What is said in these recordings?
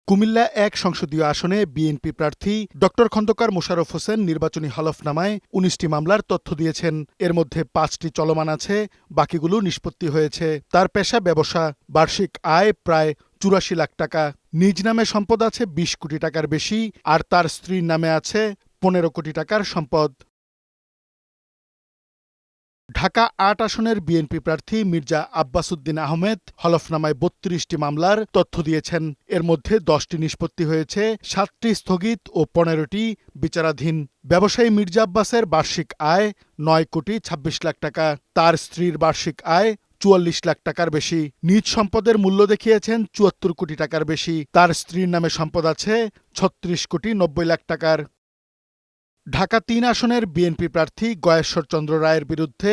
কুমিল্লা ১ সংসদীয় আসনে বিএনপি প্রার্থী ড খন্দকার মোশাররফ হোসেন নির্বাচনী হলফনামায় ১৯টি মামলার তথ্য দিয়েছেন। এর মধ্যে ৫টি চলমান আছে, বাকিগুলো নিষ্পত্তি হয়েছে। তার পেশা ব্যবসা, বার্ষিক আয় প্রায় ৮৪ লাখ টাকা। নিজ নামে সম্পদ আছে ২০ কোটি টাকার বেশি, আর তার স্ত্রীর নামে আছে ১৫ কোটি টাকার সম্পদ। ঢাকা ৮ আসনের বিএনপি প্রার্থী মির্জা আব্বাস উদ্দিন আহমেদ হলফনামায় ৩২টি মামলার তথ্য দিয়েছেন। এর মধ্যে ১০টি নিষ্পত্তি হয়েছে, ৭টি স্থগিত ও ১৫টি বিচারাধীন। ব্যবসায়ী মির্জা আব্বাসের বার্ষিক আয় ৯ কোটি ২৬ লাখ টাকা। তার স্ত্রীর বার্ষিক আয় ৪৪ লাখ টাকার বেশি। নিজ সম্পদের মূল্য দেখিয়েছেন ৭৪ কোটি টাকার বেশি। তার স্ত্রীর নামে সম্পদ আছে ৩৬ কোটি ৯০ লাখ টাকার। ঢাকা ৩ আসনের বিএনপি প্রার্থী গয়েশ্বর চন্দ্র রায়ের বিরুদ্ধে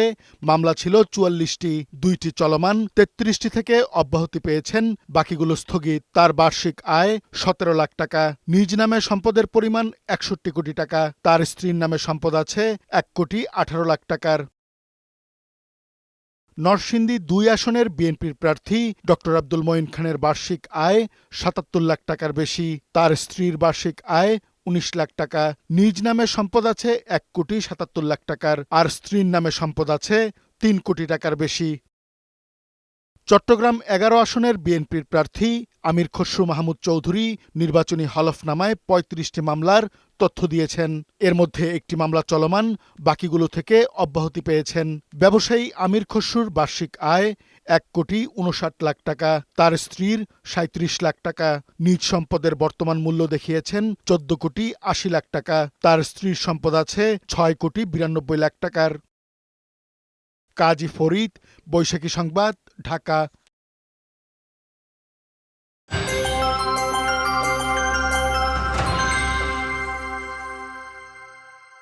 মামলা ছিল ৪৪টি, ২টি চলমান, ৩৩টি থেকে অব্যাহতি পেয়েছেন, বাকিগুলো স্থগিত। তার বার্ষিক আয় ১৭ লাখ টাকা। নিজ নামে সম্পদের পরিমাণ ৬১ কোটি টাকা। তার স্ত্রীর নামে সম্পদ আছে ১ কোটি ১৮ লাখ টাকার। নরসিংদী ২ আসনের বিএনপির প্রার্থী ড আব্দুল মঈন খানের বার্ষিক আয় ৭৭ লাখ টাকার বেশি। তার স্ত্রীর বার্ষিক আয় ১৯ লাখ টাকা। নিজ নামে সম্পদ আছে ১ কোটি ৭৭ লাখ টাকার, আর স্ত্রীর নামে সম্পদ আছে ৩ কোটি টাকার বেশি। চট্টগ্রাম ১১ আসনের বিএনপির প্রার্থী আমির খসরু মাহমুদ চৌধুরী নির্বাচনী হলফনামায় ৩৫টি মামলার তথ্য দিয়েছেন। এর মধ্যে একটি মামলা চলমান, বাকিগুলো থেকে অব্যাহতি পেয়েছেন। ব্যবসায়ী আমির খসরুর বার্ষিক আয় ১ কোটি ৫৯ লাখ টাকা। তার স্ত্রীর ৩৭ লাখ টাকা। নিজ সম্পদের বর্তমান মূল্য দেখিয়েছেন ১৪ কোটি ৮০ লাখ টাকা। তার স্ত্রীর সম্পদ আছে ৬ কোটি ৯২ লাখ টাকার। কাজী ফরিদ, বৈশাখী সংবাদ, ঢাকা।